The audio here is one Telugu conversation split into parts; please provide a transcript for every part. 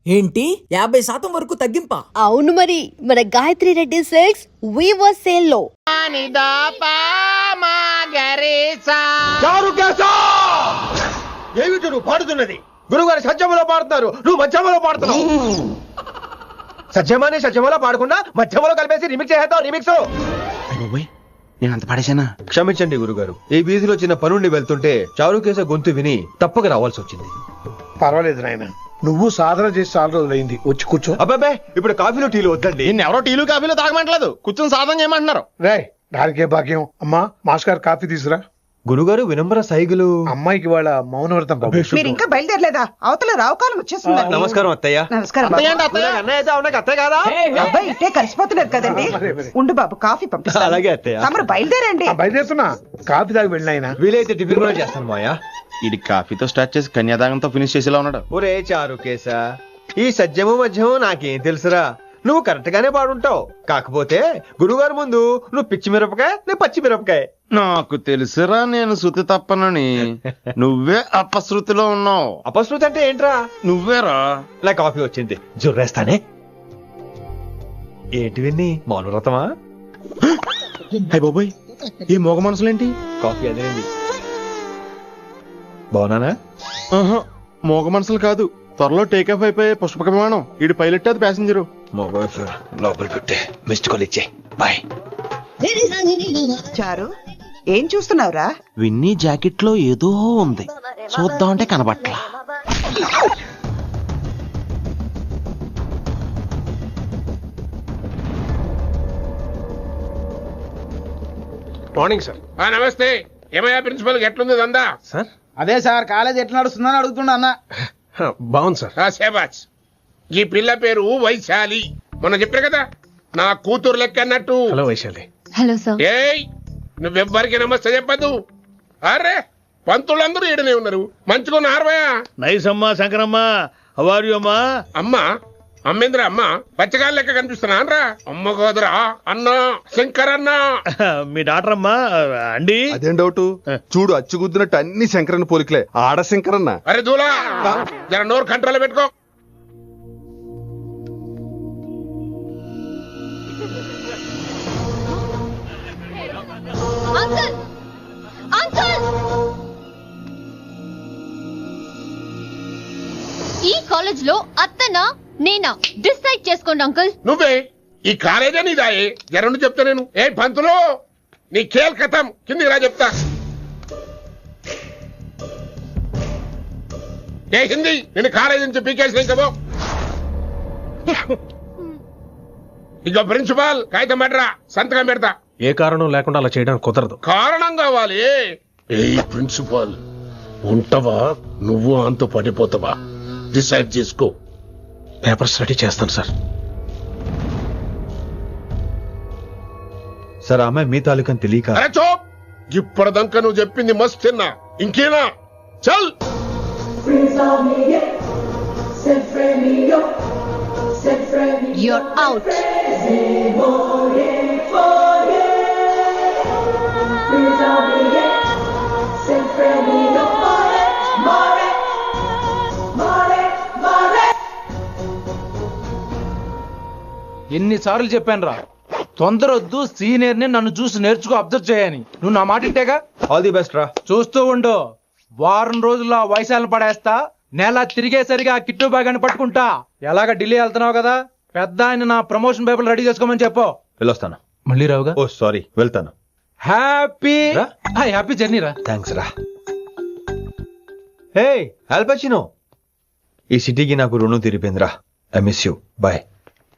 ఏంటి 50% వరకు తగ్గింపా? అవును మరి, మన Gayatri Reddy silks weaver sale లో ఏమిటి నువ్వు పాడుతున్నది? గురుగారు సత్యములో పాడుతున్నారు, నువ్వు మధ్యమలో పాడుతున్నావు. సత్యమలో పాడకుండా మధ్యమలో కలిపేసి రిమిక్స్ చేద్దాం. రిమిక్స్ నేను అంత పాడేశానా? క్షమించండి గురుగారు, ఈ వీధిలో చిన్న పనుండి వెళ్తుంటే చారుకేశ గొంతు విని తప్పక రావాల్సి వచ్చింది. పర్వాలేదు నాయన, నువ్వు సాధన చేసి చాలా రోజులైంది, వచ్చి కూర్చో. అబ్బాబే, ఇప్పుడు కాఫీలు టీలు వద్దండి. ఎవరో టీలు కాఫీలు తాగమంటలేదు, కూర్చొని సాధన చేయమంటున్నారు. రే దానికే భాగ్యం. అమ్మా మాస్టర్ కాఫీ తీసురా. గురుగారు వినమ్ర సైగులు. అమ్మాయికి వాళ్ళ మౌనవ్రతం బాబు. మీరు ఇంకా బయలుదేరలేదా? అవతల రావుకాలం వచ్చేస్తుంది. నమస్కారం అత్తయ్య. నమస్కారం. అన్నయ్య అయితే అవునా అత్తయ్య కాదా? అబ్బాయి ఇట్టే కలిసిపోతున్నారు కదండి. ఉండు బాబు, కాఫీ పంపిస్తాను. అలాగే అత్తయ్య. తమరు బయలుదేరండి. బయలుదేరుతున్నా, కాఫీ తాగి వెళ్ళినాయన. వీలైతే టిఫిన్ కూడా చేస్తాను మాయా. ఇది కాఫీతో స్టార్ట్ చేసి కన్యాదానంతో ఫినిష్ చేసేలా ఉన్నాడు. ఒరే చారుకేశ, ఈ సత్యము మధ్యము నాకేం తెలుసురా? నువ్వు కరెక్ట్ గానే పాడుంటావు, కాకపోతే గురుగారు ముందు నువ్వు పిచ్చి మిరపకాయ, నేను పచ్చి మిరపకాయ. నాకు తెలుసురా నేను శృతి తప్పనని. నువ్వే అపశృతిలో ఉన్నావు. అపశృతి అంటే ఏంట్రా? నువ్వేరా. నా కాఫీ వచ్చింది, జుర్రేస్తానే. ఏంటి విన్ని, మౌనవ్రతమా? హై బాబోయ్, ఈ మోగ మనసులేంటి? కాఫీ అదేంది. బాగున్నానా? మోగ మనసులు కాదు, త్వరలో టేకాఫ్ అయిపోయే పుష్పక విమానం. ఈడు పైలట్, అది ప్యాసింజరు. లోపల పెట్టే మిస్డ్ కాల్ ఇచ్చే. బాయ్. చారు, ఏం చూస్తున్నావురా? విన్నీ జాకెట్ లో ఏదో ఉంది, చూద్దామంటే కనబట్లా. Morning sir. నమస్తే. ఏమయ్యా ప్రిన్సిపల్, ఎట్లుంది దందా? సార్ అదే సార్, కాలేజ్ ఎట్లా నడుస్తుందని అడుగుతున్నా అన్న. బాగుంది సార్. శేబాజ్. ఈ పిల్ల పేరు వైశాలి. మొన్న చెప్పారు కదా, నా కూతురు లెక్క అన్నట్టు. హలో వైశాలి. Hello sir. ఏయ్, నువ్వెవ్వరికి నమస్తే చెప్పద్దు. అరే, పంతులందరూ ఈడనే ఉన్నారు, మంచుకున్న ఆర్వయా. నైస్ అమ్మా శంకరమ్మ, హౌ ఆర్ యు అమ్మా? అమ్మా అమ్మేంద్ర, అమ్మ పచ్చగాళ్ళ లెక్క కనిపిస్తున్నా అనరా? అమ్మ కాదురా, అన్నా శంకర్ అన్నా. మీ డాక్టర్ అమ్మా అండి. అదేం డౌట్, చూడు అచ్చుగుద్దినట్టు అన్ని శంకరన్న పోలికలే. ఆడ శంకరన్న. అరే దూలా, జర నోరు కంట్రోల్ పెట్టుకో. అంకుల్, అంకుల్, ఈ కాలేజ్ లో అత్తనా నేనా డిసైడ్ చేసుకోండి అంకుల్. నువ్వే ఈ కాలేజా నీదాయే? జరండు చెప్తా నేను. ఏ పంతులు, నీ ఖేల్ కథం, కిందికి రా చెప్తా. ఏ హిందీ, నేను కాలేజీ నుంచి పీకేసిన ఇంకబో. ఇక ప్రిన్సిపాల్ కాగితం పడరా, సంతకం పెడతా. ఏ కారణం లేకుండా అలా చేయడానికి కుదరదు. కారణం కావాలి. ఏ ప్రిన్సిపాల్, ఉంటావా నువ్వు అంత పడిపోతావా? డిసైడ్ చేసుకో. పేపర్ స్టడీ చేస్తాను సార్. సార్ ఆమె మీ తాలూకని తెలియక. అరే చోప్, ఇప్పటిదాకా నువ్వు చెప్పింది మస్తు తిన్నా, ఇంకేనా? చల్. You're out. ఎన్నిసార్లు చెప్పాను రా, తొందరొద్దు, సీనియర్ ని నన్ను చూసి నేర్చుకో, అబ్జర్వ్ చేయని. నువ్వు నా మాట ఇంటేగా. ఆల్ ది బెస్ట్ రా. చూస్తూ ఉండు, వారం రోజుల్లో వైశాలను పడేస్తా. నెల తిరిగేసరిగా కిట్టు బాగాని పట్టుకుంటా. ఎలాగ ఢిల్లీ వెళ్తున్నావు కదా, పెద్ద ఆయన నా ప్రమోషన్ పేపర్ రెడీ చేసుకోమని చెప్పు. వెళ్ళొస్తాను. మళ్ళీ రావుగా? ఓ సారీ, వెళ్తాను. హ్యాపీ జర్నీ రా. థ్యాంక్స్ రా. హే ఆల్పచినో, ఈ సిటీకి నాకు రుణం తీరిపోయిందిరా. I miss you. బాయ్.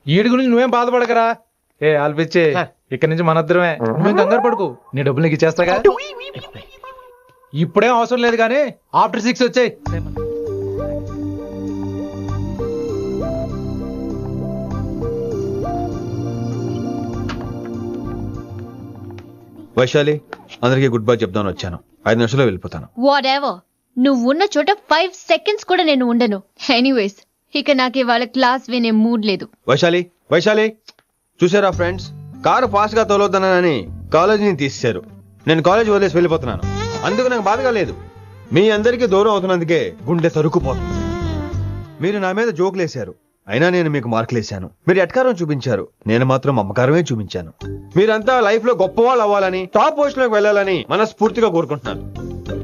ఈడి గురించి నువ్వేం బాధపడకరా. ఏ ఆల్పిచ్చే, ఇక్కడి నుంచి మనద్దరమే. నువ్వేం కంగారు పడుకు, నీ డబ్బులు నీకు ఇచ్చేస్తాగా. ఇప్పుడేం అవసరం లేదు కానీ ఆఫ్టర్ 6 వచ్చాయి. వైశాలి, అందరికీ గుడ్ బై చెప్దామని వచ్చాను. 5 నిమిషాల్లో వెళ్ళిపోతాను. వాటెవర్, నువ్వు ఉన్న చోట 5 seconds కూడా నేను ఉండను. ఎనీవేస్, ఇక నాకు ఇవాళ క్లాస్ వినే మూడ్ లేదు. వైశాలి చూసారా ఫ్రెండ్స్, కారు ఫాస్ట్ గా తోలొద్దనని కాలేజీని తీసేశారు. నేను కాలేజ్ వదిలేసి వెళ్ళిపోతున్నాను. అందుకు నాకు బాధగా లేదు. మీ అందరికీ దూరం అవుతున్నందుకే గుండె తరుక్కుపోతుంది. మీరు నా మీద జోకులేశారు, అయినా నేను మీకు మార్కులేశాను. మీరు ఎట్కారం చూపించారు, నేను మాత్రం అమ్మకారమే చూపించాను. మీరంతా లైఫ్ లో గొప్పవాళ్ళు అవ్వాలని, టాప్ పొజిషన్ లోకి వెళ్ళాలని మనస్ఫూర్తిగా కోరుకుంటున్నాను.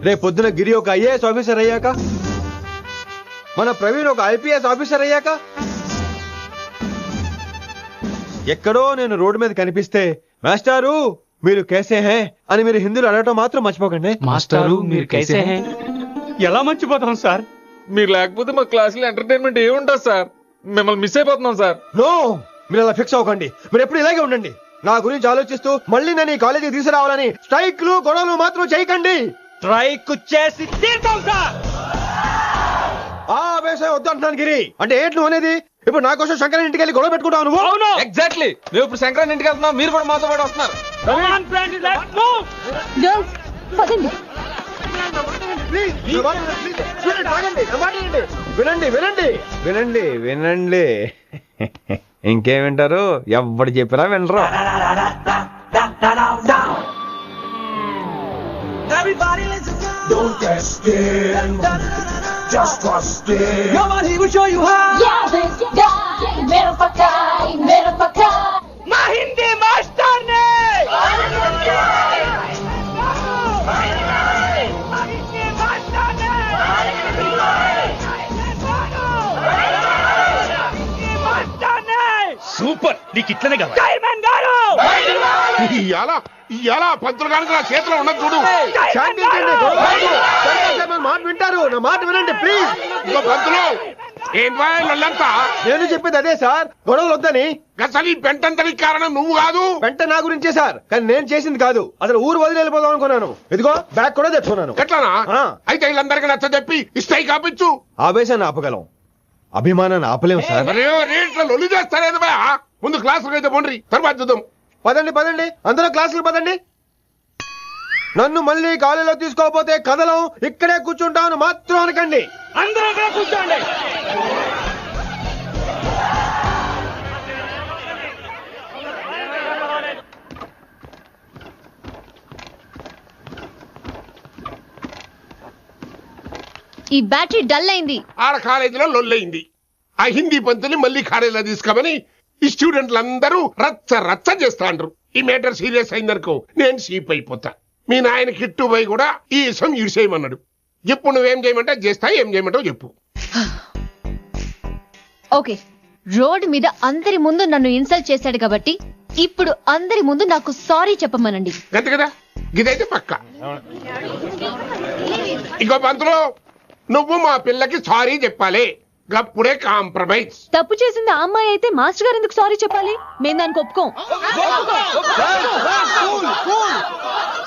రేపు పొద్దున గిరి ఒక ఐఏఎస్ ఆఫీసర్ అయ్యాక, మన ప్రవీణ్ ఒక ఐపీఎస్ ఆఫీసర్ అయ్యాక, ఎక్కడో నేను రోడ్డు మీద కనిపిస్తే మాస్టారు మీరు కేసే హే అని మీరు హిందీలో అడగటం మాత్రం మర్చిపోకండి. మాస్టారు మీరు కైసే హై? ఎలా మర్చిపోతాం సార్? మీరు లేకపోతే మా క్లాసులో ఎంటర్టైన్మెంట్ ఏముంటుంది సార్? మిమ్మల్ని మిస్ అయిపోతున్నాం సార్. నో, మీరు అలా ఫిక్స్ అవ్వకండి. మీరు ఎప్పుడు ఇలాగే ఉండండి. నా గురించి ఆలోచిస్తూ మళ్ళీ నేను ఈ కాలేజీకి తీసుకురావాలని స్ట్రైక్లు గొడవలు మాత్రం చేయకండి. స్ట్రైక్ చేసి తీర్థం సార్. ఆ వేసే వద్దు అంటున్నాను గిరి. అంటే ఏంటి నువ్వు అనేది? ఇప్పుడు నా కోసం శంకర్ ఇంటికి వెళ్ళి గొడవ పెట్టుకుంటావు నువ్వు? అవును, ఎగ్జాక్ట్లీ. మేము ఇప్పుడు శంకరాన్ని ఇంటికి వెళ్తున్నాం, మీరు కూడా మాతో పాటు వస్తున్నారు. వినండి వినండి వినండి వినండి. ఇంకేం వింటారు? ఎవడు చెప్పినా వినరు. మా హిందీ మాస్టర్ నే సూపర్, నీకు ఇట్లనే కావాలి. ఇవాళ పంతులు కనుక నా చేతిలో ఉన్నది చూడు. శాంతించండి, గొడవ వద్దు. శంకర్ సార్ నా మాట వింటారు. నా మాట వినండి ప్లీజ్. ఇగో పంతులు, ఏం వాళ్ళంతా నేను చెప్పేది అదే సార్, గొడవలు వద్దని. అసలు ఈ పెంటంతనికి కారణం నువ్వు కాదు. వెంట నా గురించే సార్, కానీ నేను చేసింది కాదు. అసలు ఊరు వదిలి వెళ్ళిపోదాం అనుకున్నాను. ఇదిగో బ్యాగ్ కూడా తెచ్చుకున్నాను. ఎట్లానా? ఆ. అయితే వీళ్ళందరికీ నచ్చ చెప్పి ఇస్తాయి కాపించు. ఆవేశాన్ని ఆపగలం, అభిమానాన్ని ఆపలేము సార్. మరి రేట్ల లొల్లి చేస్తారేది బా. ముందు క్లాసులకు అయితే పోండి, తర్వాత చూద్దాం. పదండి పదండి, అందరూ క్లాసులు పదండి. నన్ను మళ్ళీ కాలేజీలో తీసుకోకపోతే కదలం, ఇక్కడే కూర్చుంటాను మాత్రం అనకండి. అందరూ అక్కడ కూర్చోండి. ఈ బ్యాటరీ డల్ అయింది. ఆడ కాలేజీలో లొల్లయింది. ఆ హిందీ పంతుని మళ్ళీ కాలేజీలో తీసుకోమని ఈ స్టూడెంట్లందరూ రచ్చ రచ్చ చేస్తాండ్రు. ఈ మేటర్ సీరియస్ అయిందనుకో నేను సీప్ అయిపోతా. మీ నాయన కిట్టు పోయి కూడా ఈ విషయం ఇడిసేయమన్నాడు. ఇప్పుడు నువ్వేం చేయమంటే చేస్తా, ఏం చేయమంటావు చెప్పు. ఓకే, రోడ్ మీద అందరి ముందు నన్ను ఇన్సల్ట్ చేశాడు కాబట్టి ఇప్పుడు అందరి ముందు నాకు సారీ చెప్పమనండి. గంతే కదా, గిదైతే పక్క. ఇంకో పంతులు, నువ్వు మా పిల్లకి సారీ చెప్పాలి. గప్పుడే కాంప్రమైజ్. తప్పు చేసింది ఆ అమ్మాయి అయితే మాస్టర్ గారు ఎందుకు సారీ చెప్పాలి? మేము దానికి ఒప్పుకోం.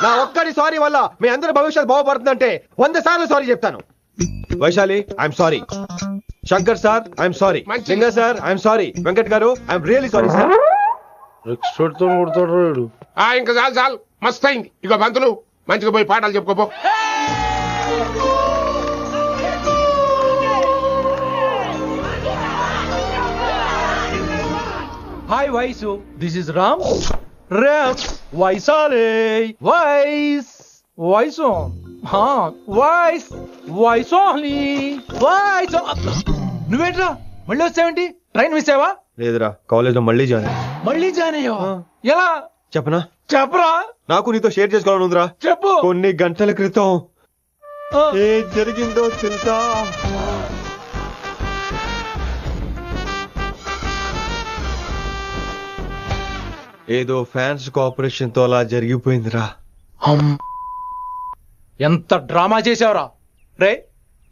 నా ఒక్కడి సారీ వల్ల మీ అందరి భవిష్యత్తు బాగుపడుతుందంటే 100 సార్లు సారీ చెప్తాను. Vaishali, I'm sorry. Shankar sir, I'm sorry. Singer sir, I'm sorry. Venkat గారు, ఐఎమ్ రియలీ సారీ సార్. ఇంకా చాలు చాలు, మస్త్ అయింది. ఇక పంతులు మంచిగా పోయి పాఠాలు చెప్పుకోపో. Hi Vaishu, this is Ram. Ram Vaishali. వైస్ వైసో వైస్ వైసోహ్లీ వైసో. నువ్వేంట్రా మళ్ళీ వచ్చావేంటి? ట్రైన్ మిస్ అయ్యావా? లేదురా, కాలేజ్ లో మళ్ళీ జాయిన్. మళ్ళీ జాయిన్ అయ్యావా? ఎలా చెప్పనా? చెప్పరా. నాకు నీతో షేర్ చేసుకోవాలని ఉందిరా. చెప్పు. కొన్ని గంటల క్రితం ఏం జరిగిందో తెలుసా? ఏదో ఫ్యాన్స్ కోఆపరేషన్ తో అలా జరిగిపోయిందిరా. ఎంత డ్రామా చేసావురా రే.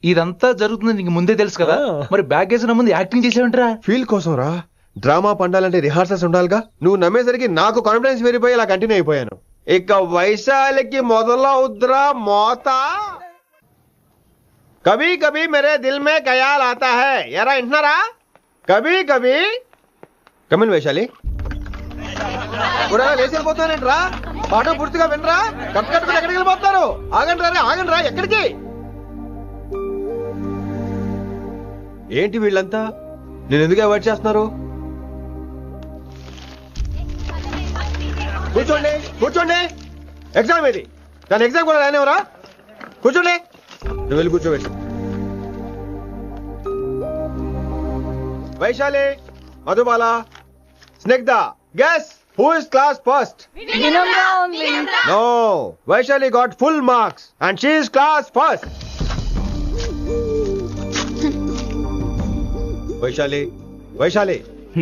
ఇదంతా జరుగుతుంది నీకు ముందే తెలుసు కదా, మరి బ్యాగ్ వేసిన ముందు యాక్టింగ్ చేసావంటరా? ఫీల్ కోసం రా. డ్రామా పండాలంటే రిహార్సల్స్ ఉండాలిగా. నువ్వు నమ్మేసరికి నాకు కాన్ఫిడెన్స్ పెరిగిపోయి ఇలా కంటిన్యూ అయిపోయాను. ఇక వైశాలికి మొదలవుద్రా మోత. కభీ కభీ మేరే దిల్ మే ఖయాల్ ఆతా హై. ఎరా వింటున్నారా? కభీ కభీ. కమిన్ వైశాలి. కూడా లేచి వెళ్ళిపోతానంట్రా. పాఠం పూర్తిగా వినరా? కట్టుకట్టుకుని ఎక్కడికి వెళ్ళిపోతున్నారు? ఆగండి రా, ఆగండి రా. ఎక్కడికి? ఏంటి వీళ్ళంతా నేను ఎందుకు అవాయిడ్ చేస్తున్నారు? కూర్చోండి కూర్చోండి. ఎగ్జామ్ ఇది, దాని ఎగ్జామ్ కూడా రానివరా? కూర్చోండి. నువ్వు వెళ్ళి కూర్చోబెట్టు. Vaishali, Madhubala, Snigdha, guess who is class first? No, Vaishali got full marks and she is class first. Vaishali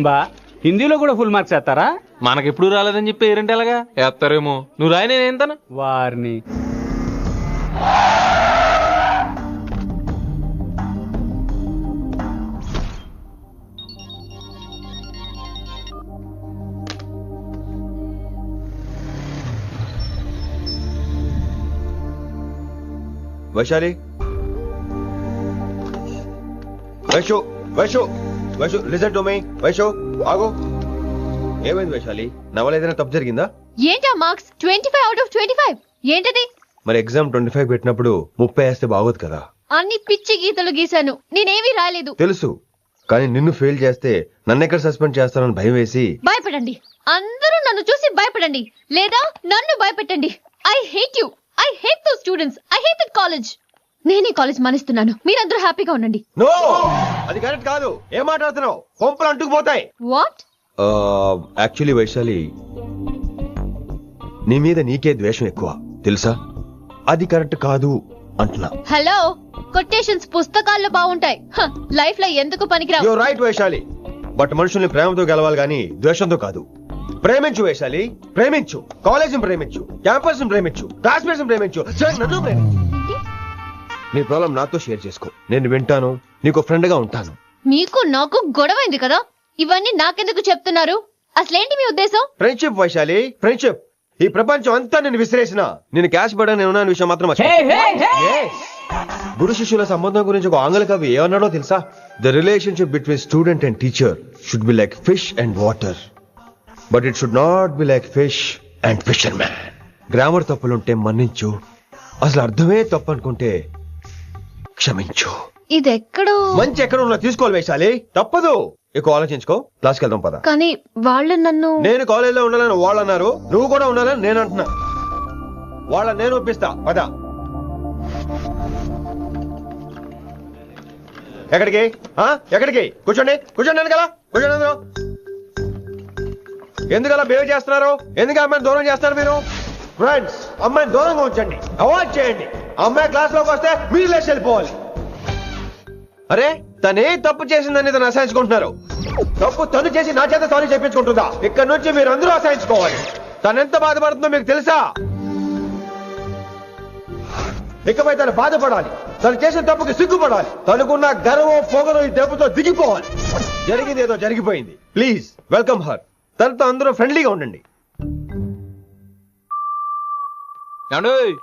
బా హిందీలో కూడా ఫుల్ మార్క్స్ వేస్తారా? మనకెప్పుడు రాలేదని చెప్పి ఏరంటే ఎలాగా వేస్తారేమో. నువ్వు రాయి, నేను ఏంతను వారిని Vaishali, Vaishu listen to me. Vaishu ఆగు. ఏమైంది వైశాలి? నా వల్ల ఏదైనా తప్పు జరిగిందా? ఏంటా మార్క్స్ 25 out of 25? ఏంటది? మరి ఎగ్జామ్ 25 పెట్టినప్పుడు 30 వేస్తే బాగోదు కదా. అన్ని పిచ్చి గీతలు గీశాను, నేనేమీ రాలేదు. తెలుసు, కానీ నిన్ను ఫెయిల్ చేస్తే నన్నెక్కడ సస్పెండ్ చేస్తానని భయం వేసి. భయపడండి, అందరూ నన్ను చూసి భయపడండి, లేదా నన్ను భయపెట్టండి. I hate you, I hate those students, I hate that college. నేనే కాలేజ్ మానేస్తున్నాను, మీరందరూ హ్యాపీగా ఉండండి. నో, అది కరెక్ట్ కాదు. ఏం మాట్లాడుతున్నావు? కొంపలు అంటుకుపోతాయి. వాట్? యాక్చువల్లీ వైశాలి, నీ మీద నీకే ద్వేషం ఎక్కువ తెలుసా? అది కరెక్ట్ కాదు అంటున్నా. హలో, కొటేషన్స్ పుస్తకాల్లో బాగుంటాయి, లైఫ్ లో ఎందుకు పనికిరావు. యు రైట్ వైశాలి, బట్ మనుషుల్ని ప్రేమతో గెలవాలి గాని ద్వేషంతో కాదు. ప్రేమించు వైశాలి, ప్రేమించు. కాలేజీని ప్రేమించు, క్యాంపస్ ని ప్రేమించు, క్లాస్మేట్స్ ని ప్రేమించు, నన్ను ప్రేమించు. నీ ప్రాబ్లం నాతో షేర్ చేసుకో, నేను వింటాను, నీకు ఫ్రెండ్ గా ఉంటాను. మీకు నాకు గొడవైంది కదా, ఇవన్నీ నాకెందుకు చెప్తున్నారు? అసలేంటి మీ ఉద్దేశం? Friendship Vaishali, friendship. ఈ ప్రపంచం అంతా నేను విసిరేసిన నేను క్యాష్ పడా నేను ఉన్న విషయం మాత్రం గురు శిష్యుల సంబంధం గురించి ఒక ఆంగ్ల కవి ఏమన్నాడో తెలుసా? The relationship between student and teacher should be like fish and water, but it should not be like fish and fisherman. Grammar తప్పులుంటే మన్నించు, అసలు అర్థమే తప్పు అనుకుంటే క్షమించు. ఇది ఎక్కడో మంచి ఎక్కడ ఉన్నా తీసుకోవాలి వైశాలి, తప్పదు. ఎక్కువ ఆలోచించుకో, క్లాస్కి వెళ్దాం పద. కానీ వాళ్ళు నన్ను, నేను కాలేజీలో ఉండాలని వాళ్ళు అన్నారు, నువ్వు కూడా ఉండాలని నేను అంటున్నా. వాళ్ళని నేను ఒప్పిస్తా, పద. ఎక్కడికి? ఎక్కడికి? కూర్చోండి, కూర్చోండి కదా, కూర్చోండి అందరూ. ఎందుకు అలా బిహేవ్ చేస్తున్నారు? ఎందుకు అమ్మాయిని దూరం చేస్తారు మీరు? ఫ్రెండ్స్, అమ్మాయిని దూరంగా ఉంచండి, అవాయిడ్ చేయండి. అమ్మాయి క్లాస్ లోకి వస్తే మీరు లేచి వెళ్ళిపోవాలి. అరే, తనే తప్పు చేసిందని తను అసహించుకుంటున్నారు. తప్పు తను చేసి నా చేత సారీ చెప్పించుకుంటుందా? ఇక్కడ నుంచి మీరు అందరూ అసహించుకోవాలి. తనెంత బాధపడుతుందో మీకు తెలుసా? ఇకపై తను బాధపడాలి, తను చేసిన తప్పుకి సిగ్గుపడాలి. తనకున్న గర్వం పొగరు ఈ దెబ్బతో దిగిపోవాలి. జరిగింది ఏదో జరిగిపోయింది. Please welcome her. తనతో అందరూ ఫ్రెండ్లీగా ఉండండి.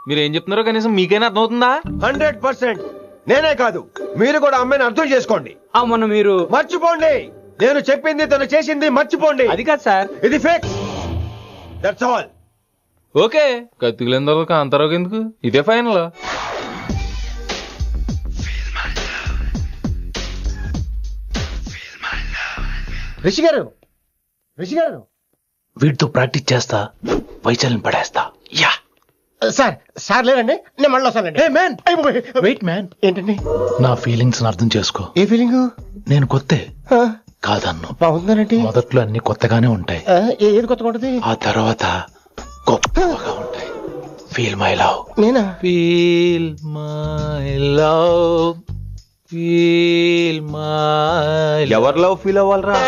మీరు ఏం చెప్తున్నారో కనీసం మీకైనా అర్థమవుతుందా? 100%. నేనే కాదు, మీరు కూడా అమ్మాయిని అర్థం చేసుకోండి. మొన్న మీరు మర్చిపోండి, నేను చెప్పింది తను చేసింది మర్చిపోండి. అది కాదు సార్, ఇది ఫేక్. That's all. ఓకే, కత్తిలేని తర్వాత కాంతారావు ఎందుకు? ఇదే ఫైనల్. రిషి గారు, వీటితో ప్రాక్టీస్ చేస్తా, వైశాలిని పడేస్తా. యా సార్ లేదండి, నేను మళ్ళీ వస్తానండి. వెయిట్ మ్యాన్, ఏంటండి? నా ఫీలింగ్స్ అర్థం చేసుకో. ఏ ఫీలింగ్? నేను కొత్తే కాదన్ను. బాగుందనండి. మొదట్లో అన్ని కొత్తగానే ఉంటాయి, ఏది కొత్తగా ఉంటది? ఆ తర్వాత గొప్పగా ఉంటాయి. Feel my love. నేనా? Feel my love, feel my. ఎవరి లవ్ ఫీల్ అవ్వాలరా?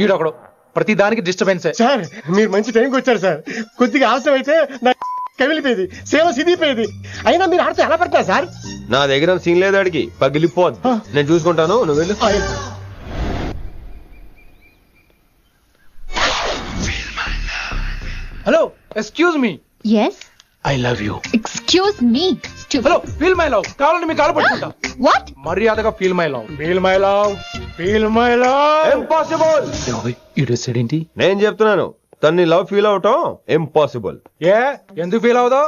ఈడొకడు ప్రతి దానికి డిస్టర్బెన్స్. సార్ మీరు మంచి టైంకి వచ్చారు సార్. కొద్దిగా ఆలస్యం అయితే నా కమిలిపోయేది, సేవ సిదిపోయేది. అయినా మీరు ఆడితే ఎలా పడతారు సార్? నా దగ్గర సీన్ లేదు, అడిగి పగిలిపోద్దు. నేను చూసుకుంటాను, నువ్వు వెళ్ళు. Hello, excuse me. Yes, I love you. Excuse me. Hello, feel my love. కావాలంటే మీకు కాలు పట్టుకుంటా. వాట్? మర్యాదగా feel my love. Feel my love, feel my love. Impossible. ఏంటి? నేను చెప్తున్నాను, తన్ని లవ్ ఫీల్ అవటం ఇంపాసిబుల్. ఏ ఎందుకు ఫీల్ అవదో?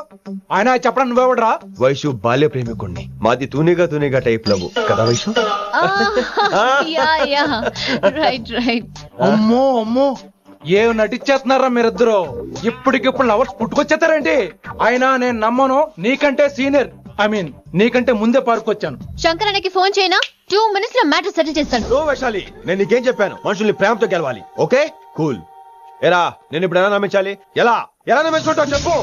ఆయన చెప్పడం నువ్వెవడరా? వైషు బాల్య ప్రేమికుణ్ణి, మాది తూనిగా టైప్ లవ్ కదా వైషు? రైట్. అమ్మో, ఏం నటించేస్తున్నారా మీరిద్దరు? ఇప్పటికిప్పుడు లవర్స్ పుట్టుకొచ్చేస్తారేంటి? అయినా నేను నమ్మను. నీకంటే సీనియర్, ఐ మీన్ నీకంటే ముందే పార్కొచ్చాను. శంకరానికి ఫోన్ చేయనా? 2 minutes లో మ్యాటర్ సెటిల్ చేస్తాను. నో వైశాలి, నేను నీకేం చెప్పాను? మనుషుల్ని ప్రేమతో గెలవాలి. Okay cool. ఎరా నేను ఇప్పుడు ఎలా నమ్మించాలి? ఎలా ఎలా నమ్మించుకుంటావు చెప్పు.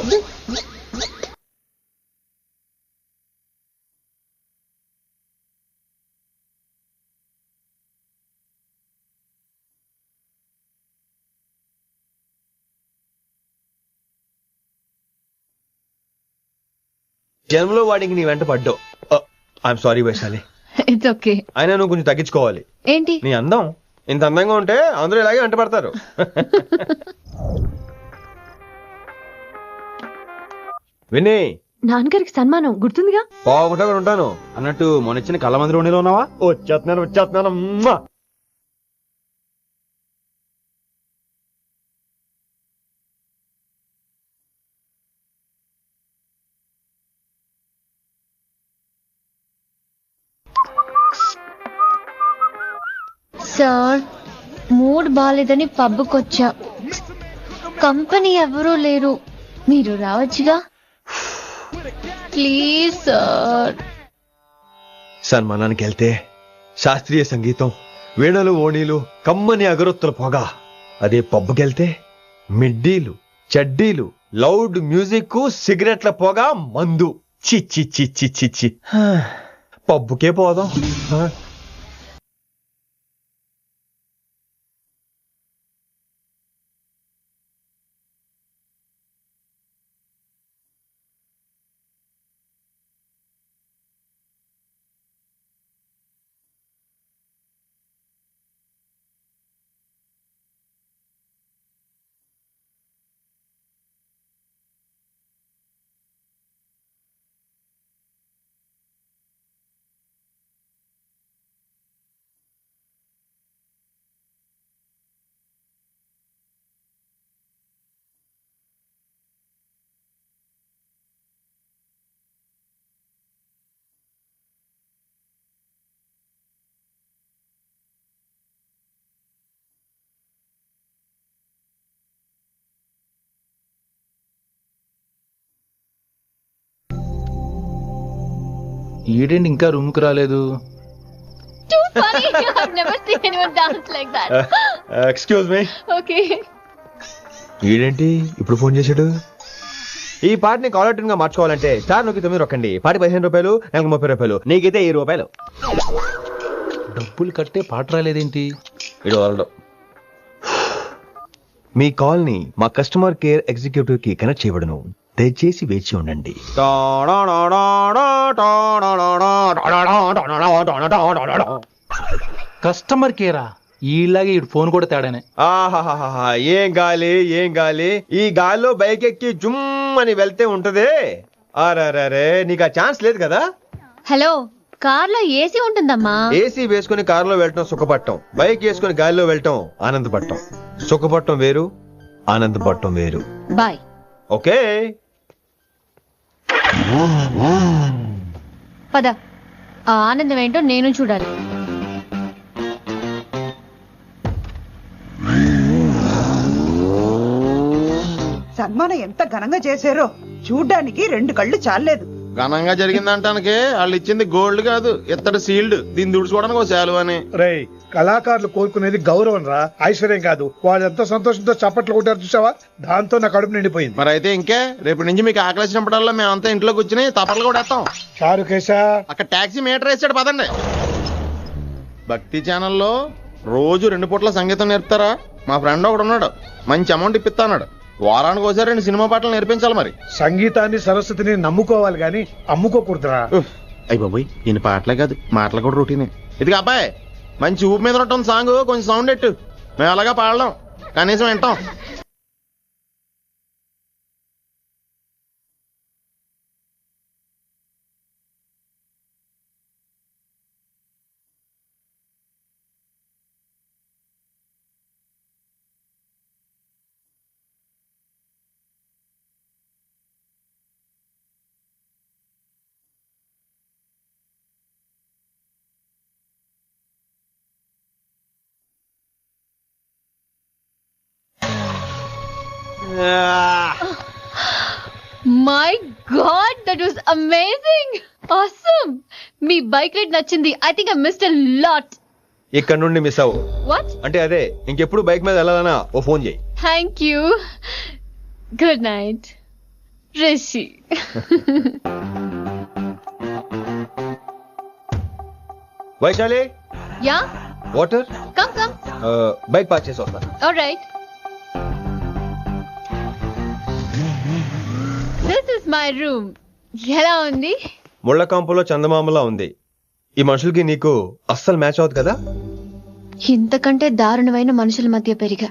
జన్మలో వాడికి నీ వెంట పడ్డావు. I'm sorry Vaishali. It's okay. అయినా నువ్వు కొంచెం తగ్గించుకోవాలి. ఏంటి? నీ అందం ఇంత అందంగా ఉంటే అందరూ ఇలాగే వెంట పడతారు. విని నాన్నగారికి సన్మానం గుర్తుందిగా? బాగుంటా ఉంటాను అన్నట్టు మొన్న కళ్ళ మందిలో ఉండేలో ఉన్నావా? వచ్చేస్తున్నాను. సార్, మూడ్ బాలేదని పబ్కొచ్చా. కంపెనీ ఎవరూ లేరు, మీరు రావచ్చుగా. Please sir. సన్మానానికి వెళ్తే శాస్త్రీయ సంగీతం, వీణలు, ఓణీలు, కమ్మని అగరొత్తుల పొగ. అదే పబ్కెళ్తే మిడ్డీలు, చెడ్డీలు, లౌడ్ మ్యూజిక్, సిగరెట్ల పొగ, మందు. చిచ్చి చిచ్చి చిచ్చి. పబ్బుకే పోదాం. ఈడేంటి ఇంకా రూమ్ కు రాలేదు? Too funny. I've never seen anyone dance like that. Excuse me. Okay. ఈడేంటి ఇప్పుడు ఫోన్ చేశాడు? ఈ పాటని కాలర్ ట్యూన్ గా మార్చుకోవాలంటే స్టార్ నొక్కి 9 రొక్కండి. పాటి 15 రూపాయలు, నాకు 30 రూపాయలు, నీకైతే 7 రూపాయలు. డబ్బులు కట్టే పాట రాలేదేంటి? ఇడు వరల్డ్. మీ కాల్ ని మా కస్టమర్ కేర్ ఎగ్జిక్యూటివ్ కి కనెక్ట్ చేయబడును. దయచేసి వేచి ఉండండి. కస్టమర్ కేరా? ఈలాగే ఇటు ఫోన్ కూడా తేడానే. ఆహాహాహా, ఏం గాలి ఏం గాలి. ఈ గాలిలో బైక్ ఎక్కి జుమ్ అని వెళ్తే ఉంటదే. అరే నీకు ఆ ఛాన్స్ లేదు కదా. హలో, కార్లో ఏసీ ఉంటుందమ్మా. ఏసీ వేసుకుని కారులో వెళ్ళటం సుఖపట్టం, బైక్ వేసుకుని గాలిలో వెళ్ళటం ఆనందపడటం. సుఖపట్టం వేరు, ఆనందపడటం వేరు. బాయ్. ఓకే పద, ఆ ఆనందం ఏంటో నేను చూడాలి. సన్మానం ఎంత ఘనంగా చేశారో చూడ్డానికి 2 కళ్ళు చాలేదు. ఘనంగా జరిగిందంటానికి వాళ్ళు ఇచ్చింది గోల్డ్ కాదు, ఇత్తడి సీల్డ్. దీన్ని దుడుచుకోవడానికి ఒక శాలువ అని. రేయ్, కళాకారులు కోరుకునేది గౌరవం రా, ఐశ్వర్యం కాదు. వాళ్ళు ఎంతో సంతోషంతో చప్పట్లు కొట్టారు చూసావా, దాంతో నా కడుపు నిండిపోయింది. మరి అయితే ఇంకే, రేపు నుంచి మీకు ఆకలి వచ్చినప్పుడల్లా మేమంతా ఇంట్లో కూర్చుని తప్పట్లు కూడా వేస్తాం. చారుకేశా, అక్కడ టాక్సీ మీటర్ వేసాడు, పదండి. భక్తి ఛానల్లో రోజు 2 పూట్ల సంగీతం నేర్పుతారా? మా ఫ్రెండ్ ఒకడు ఉన్నాడు, మంచి అమౌంట్ ఇప్పిస్తాడు. వారానికి ఒకసారి 2 సినిమా పాటలు నేర్పించాలి. మరి సంగీతాన్ని సరస్వతిని నమ్ముకోవాలి గాని అమ్ముకోకూడదురా. అయ్యి బాబోయ్, ఈయన పాటలే కాదు మాటలు కూడా రొటీనే. ఇదిగా అబ్బాయి, మంచి ఊపు మీద ఉంటుంది సాంగ్, కొంచెం సౌండ్ ఎట్టు. మేము అలాగా పాడలేం, కనీసం వింటాం. My God, that was amazing. Awesome. మీ బైక్ రైడ్ నచ్చింది. I think I missed a lot. ఇక్కడ నుండి మిస్ అవ్వు. వాట్? అంటే అదే ఇంకెప్పుడు బైక్ మీద వెళ్ళాలన్నా ఓ ఫోన్ చేయి. Thank you. Good night Rishi. Vaishali, yeah, water. Come come. Bike park చేసి వస్తాను. Alright. This is my room. ఎలా ఉంది? ముళ్ళ కాంపులో చందమామలా ఉంది. ఈ మనుషులకి నీకు అస్సలు మ్యాచ్ అవుతుంది కదా. ఇంతకంటే దారుణమైన మనుషుల మధ్య పెరిగా.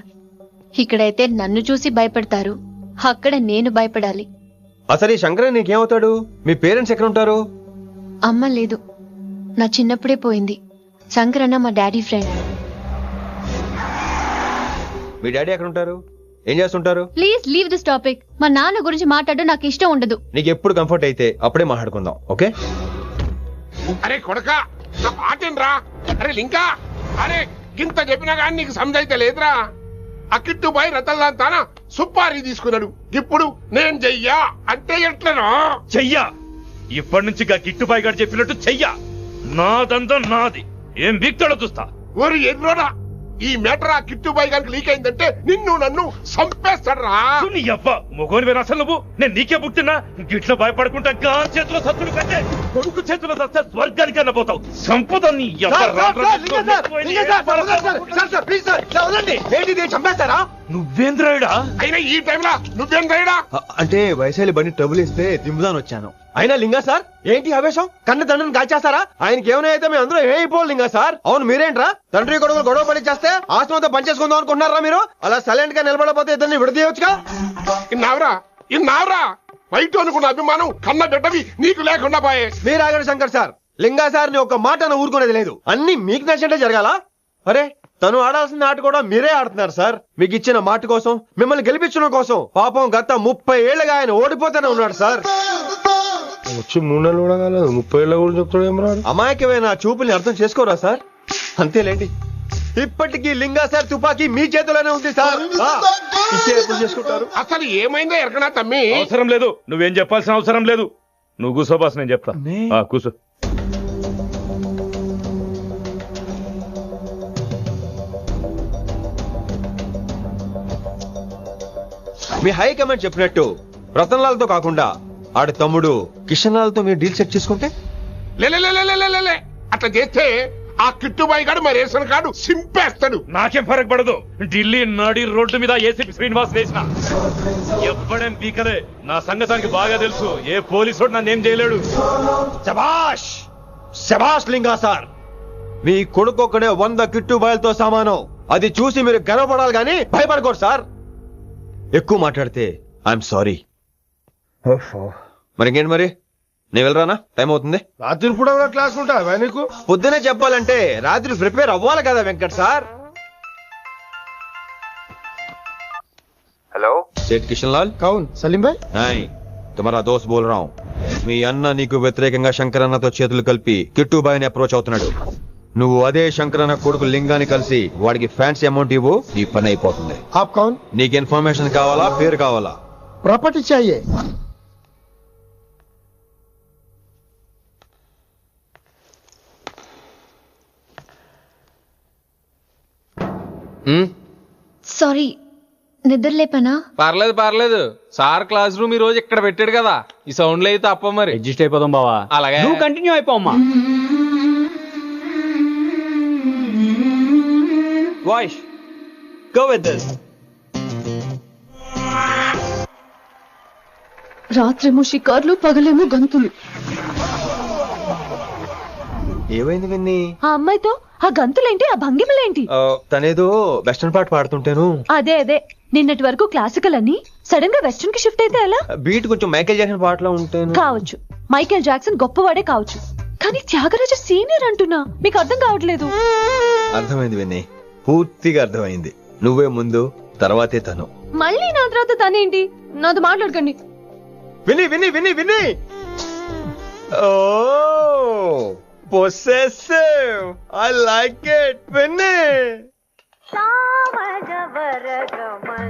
ఇక్కడైతే నన్ను చూసి భయపడతారు, అక్కడ నేను భయపడాలి. అసలు ఈ శంకరన్ నీకేమవుతాడు? మీ పేరెంట్స్ ఎక్కడ ఉంటారు? అమ్మ లేదు, నా చిన్నప్పుడే పోయింది. శంకరన్న మా డాడీ ఫ్రెండ్. మీ డాడీ ఎక్కడ ఉంటారు? ఏం చేస్తుంటారు? Please leave this topic. మా నాన్న గురించి మాట్లాడడం నాకు ఇష్టం ఉండదు. నీకు ఎప్పుడు కంఫర్ట్ అయితే అప్పుడే మాట్లాడుకుందాం, ఓకే? అరే కొడకా, నా పాటేనరా. అరే లింకా, అరే గింత చెప్పినా కానీ నీకు సమజైతే లేదురా. ఆ కిట్టుబాయి రతల్లాంతానా సుపారీ తీసుకున్నాడు. ఇప్పుడు నేను చెయ్యా అంటే ఎట్లనో చెయ్యా. ఇప్పటి నుంచి కిట్టుబాయి గారు చెప్పినట్టు చెయ్యా. నాదంతా నాది. ఏం బిక్తాడో చూస్తా. ఓరి ఎర్రోడా, ఈ మేటర్ ఆ కిట్టుబాయి గారికి లీక్ అయిందంటే నిన్ను నన్ను చంపేస్తాడరా. నీ అబ్బా మొగోని వేరు అసలు నువ్వు. నేను నీకే పుట్టినా గిట్ల భయపడుకుంటా గా చేతిలో సత్తులు కంటే కొడుకు చేతిలో సస్తే స్వర్గానికి అన్న పోతావు. సంపద నీ చంపేస్తారా? నువ్వేంద్రాయుడా? అయినా ఈ టైంలో నువ్వేంద్రాయుడా? అంటే వైశాలి బండి ట్రబుల్ ఇస్తే దింపుదాని వచ్చాను. అయినా లింగా సార్ ఏంటి ఆవేశం? కన్న తండ్రిని కాల్చేస్తారా? ఆయనకి ఏమైనా అయితే మేము అందరూ ఏమైపోవాలి లింగా సార్. అవును మీరేంట్రా తండ్రి కొడుకులు గొడవ పడి చేస్తే ఆస్తంతో పనిచేసుకుందాం అనుకుంటున్నారా మీరు? అలా సైలెంట్ గా నిలబడపోతే ఇద్దరిని విడదీయొచ్చుగా. ఇన్నావురా వైట్ అనుకున్న అభిమానం కన్న బిడ్డవి నీకు లేకుండా పోయే. మీరు ఆగండి శంకర్ సార్. లింగా సార్ ని ఒక మాట ఊరుకునేది లేదు. అన్ని మీకు నచ్చినట్టే జరగాల. అరే తను ఆడాల్సిన ఆట కూడా మీరే ఆడుతున్నారు సార్. మీకు ఇచ్చిన మాట కోసం, మిమ్మల్ని గెలిపించడం కోసం. పాపం గత 30 ఏళ్లుగా ఆయన ఓడిపోతూనే ఉన్నాడు సార్. వచ్చి 3 నెలలు కూడా కాలేదు, 30 ఏళ్ళ కూడా చెప్తాడు. అమాయకమైన చూపుల్ని అర్థం చేసుకోరా సార్? అంతేలేండి. ఇప్పటికీ లింగా సార్ తుపాకీ మీ చేతిలోనే ఉంది సార్. ఎప్పుడు చేసుకుంటారు? అసలు ఏమైందో ఎరకనా తమ్మి? అవసరం లేదు, నువ్వేం చెప్పాల్సిన అవసరం లేదు. నువ్వు కూసో బాస్, నేను చెప్తా. కూసో. మీ హైకమాండ్ చెప్పినట్టు రతన్ లాల్ తో కాకుండా ఆడి తమ్ముడు కిషన్ లాల్ తో మీరు డీల్ సెట్ చేసుకుంటే? లే అట్లా చేస్తే ఆ కిట్టుబాయి గారు మరి రేషన్ కార్డు సింపేస్తాడు. నాకేం ఫరక్ పడదు. ఢిల్లీ నడి రోడ్డు మీద ఏసీపీ శ్రీనివాస్ వేసిన ఎవ్వడేం పీకలే. నా సంగతానికి బాగా తెలుసు. ఏ పోలీసు నన్నేం చేయలేడు. శభాష్ శభాష్ లింగా సార్. మీ కొడుకు ఒక్కడే 100 కిట్టుబాయిలతో సమానం. అది చూసి మీరు గర్వపడాలి గానీ భయపడకూడదు సార్. ఎక్కువ మాట్లాడితే ఐఎమ్ సారీ. మరి ఇంకేంటి మరి? నేను వెళ్ళరానా? టైం అవుతుంది. రాత్రి కూడా క్లాస్ ఉంటా నీకు? పొద్దునే చెప్పాలంటే రాత్రి ప్రిపేర్ అవ్వాలి కదా వెంకట్ సార్. హలో సేठ కిషన్ లాల్. కౌన్ సలీం భాయ్? नहीं तुम्हारा दोस्त बोल रहा हूँ. మీ అన్న నీకు వ్యతిరేకంగా శంకరన్నతో చేతులు కలిపి కిట్టుబాయిని అప్రోచ్ అవుతున్నాడు. నువ్వు అదే శంకరన్న కొడుకు లింగాన్ని కలిసి వాడికి ఫ్యాన్సీ అమౌంట్ ఇవ్వు, నీ పని అయిపోతుంది. ఆప్ కౌన్? నీకు ఇన్ఫర్మేషన్ కావాలా, పేరు కావాలా? ప్రాపర్టీ చాయే. సారీ, నిద్రలేపనా? పర్లేదు. సార్ క్లాస్ రూమ్ ఈ రోజు ఇక్కడ పెట్టాడు కదా, ఈ సౌండ్లు అయితే తప్ప మరి అడ్జస్ట్ అయిపోదాం బావా. అలాగే నువ్వు కంటిన్యూ అయిపోమ్మా. Voice go with this. రాత్రేమో షికార్లు, పగలేమో గంతులు. ఏమైంది విన్ని? ఆ అమ్మాయితో ఆ గంతులేంటి, ఆ భంగిమలేంటి? తనేదో వెస్టర్న్ పాట పాడుతుంటేను. అదే నిన్నటి వరకు క్లాసికల్ అని సడన్ గా వెస్టర్న్ కి షిఫ్ట్ అయితే ఎలా? బీట్ కొంచెం మైకేల్ జాక్సన్ పాటలో ఉంటాను. కావచ్చు, మైకేల్ జాక్సన్ గొప్పవాడే కావచ్చు, కానీ త్యాగరాజ సీనియర్ అంటున్నా. మీకు అర్థం కావట్లేదు. అర్థమైంది విన్ని, పూర్తిగా అర్థమైంది. నువ్వే ముందు, తర్వాతే తను. మళ్ళీ నా తర్వాత తనేంటి? నాతో మాట్లాడకండి. విని ఓ పొసెసివ్, ఐ లైక్ ఇట్. విని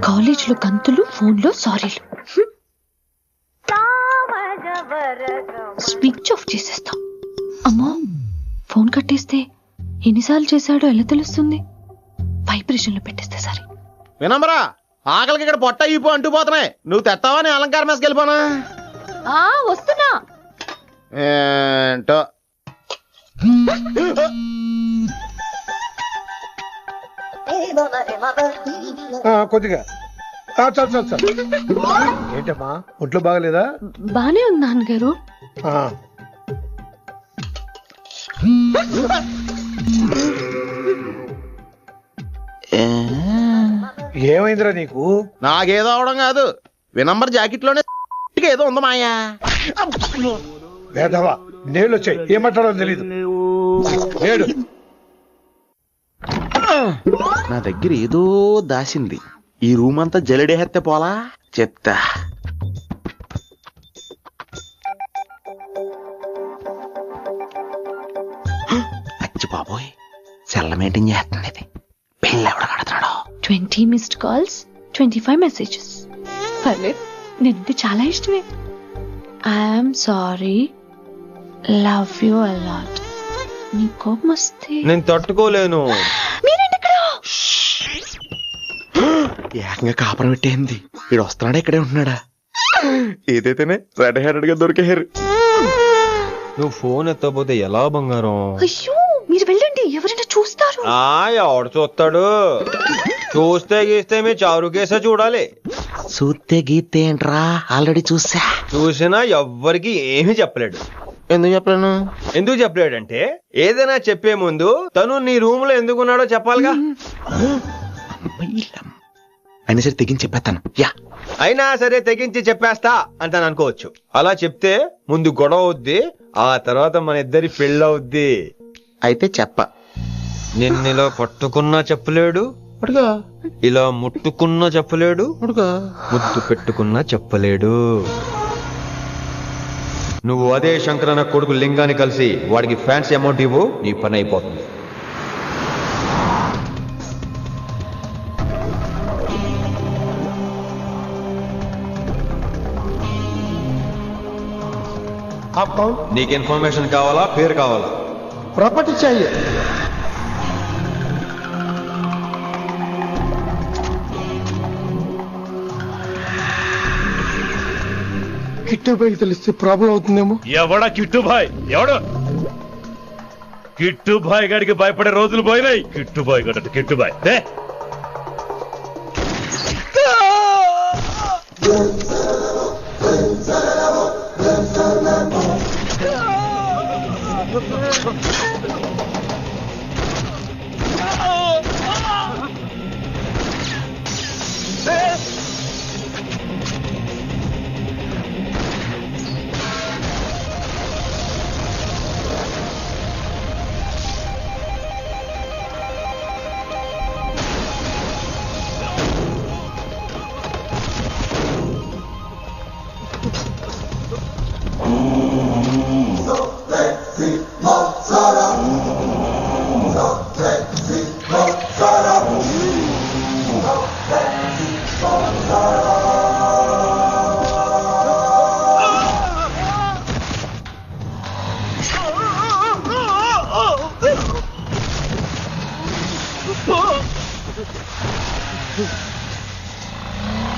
కాలేజ్ లో గంతులు, ఫోన్ లో సారీలు. స్విచ్ ఆఫ్ చేసేస్తా. అమ్మో, ఫోన్ కట్టేస్తే ఎన్నిసార్లు చేశాడో ఎలా తెలుస్తుంది? వైబ్రేషన్ లో పెట్టేస్తే సరే. వినమ్రా, ఆకలికి ఇక్కడ పొట్ట ఈపు అంటూ పోతున్నాయి. నువ్వు తెస్తావా నేను అలంకారం వేసుకెళ్ళిపోనా? వస్తున్నా. ఏంటో కొద్దిగా చాలు చాలు చాలు. ఏంటమ్మా ఒంట్లో బాగలేదా? బానే ఉంది నాన్నగారు. ఏమైందిరా నీకు? నాకేదో అవడం కాదు, వినంబర్ జాకెట్ లోనే ఏదో ఉంది మాయా. వేదవా, నేళ్ళు వచ్చాయి, ఏం మాట్లాడాలో తెలీదు. నేడు నా దగ్గర ఏదో దాసింది. ఈ రూమ్ అంతా జలడేహెత్తే పోలా చెప్తా. అచ్చి బాబోయ్, సెల్ల మెయింటైన్ చేస్తుంది ఇది. పెళ్ళి ఎవడ కడుతున్నాడు? 20 మిస్డ్ కాల్స్, 25 మెసేజెస్. పర్లేదు, నేను చాలా ఇష్టమే. I'm sorry, love you a lot. నీ కోపం వస్తే నేను తట్టుకోలేను. ఏకంగా కాపురం పెట్టేంది. వీడు వస్తున్నాడా ఇక్కడే ఉంటున్నాడా? ఏదైతేనే రెడ్ హ్యాండెడ్ గా దొరికారు. నువ్వు ఫోన్ ఎత్తకపోతే ఎలా బంగారం? అయ్యో, మీరు వెళ్ళండి, ఎవరైనా చూస్తారు. ఎవడు చూస్తాడు? చూస్తే గీస్తే మీ చారు కేసే చూడాలి. చూస్తే గీతే ఏంట్రా, ఆల్రెడీ చూసినా ఎవ్వరికి ఏమీ చెప్పలేడు. ఎందుకు చెప్పలేను? ఎందుకు చెప్పలేడంటే ఏదైనా చెప్పే ముందు తను నీ రూమ్ లో ఎందుకున్నాడో చెప్పాలిగా. అయినా సరే తెగించి చెప్పేస్తాను. అయినా సరే తెగించి చెప్పేస్తా అంటాను అనుకోవచ్చు. అలా చెప్తే ముందు గొడవ అవుద్ది, ఆ తర్వాత మన ఇద్దరి పెళ్ళవుద్ది. అయితే చెప్ప. నిన్నిలా పట్టుకున్నా చెప్పలేడు, ఇలా ముట్టుకున్నా చెప్పలేడు, ముద్దు పెట్టుకున్నా చెప్పలేడు. నువ్వు అదే శంకరన్న కొడుకు లింగాన్ని కలిసి వాడికి ఫ్యాన్సీ అమౌంట్ ఇవ్వు, నీ పని అయిపోతుంది. నీకు ఇన్ఫర్మేషన్ కావాలా, పేరు కావాలా? ప్రాపర్టీ चाहिए. కిట్టుబాయ్ తెలిస్తే ప్రాబ్లం అవుతుందేమో. ఎవడా కిట్టుబాయ్? ఎవడు? కిట్టుబాయ్ గారికి భయపడే రోజులు పోయినాయి. కిట్టుబాయ్ గడ కిట్టుబాయ్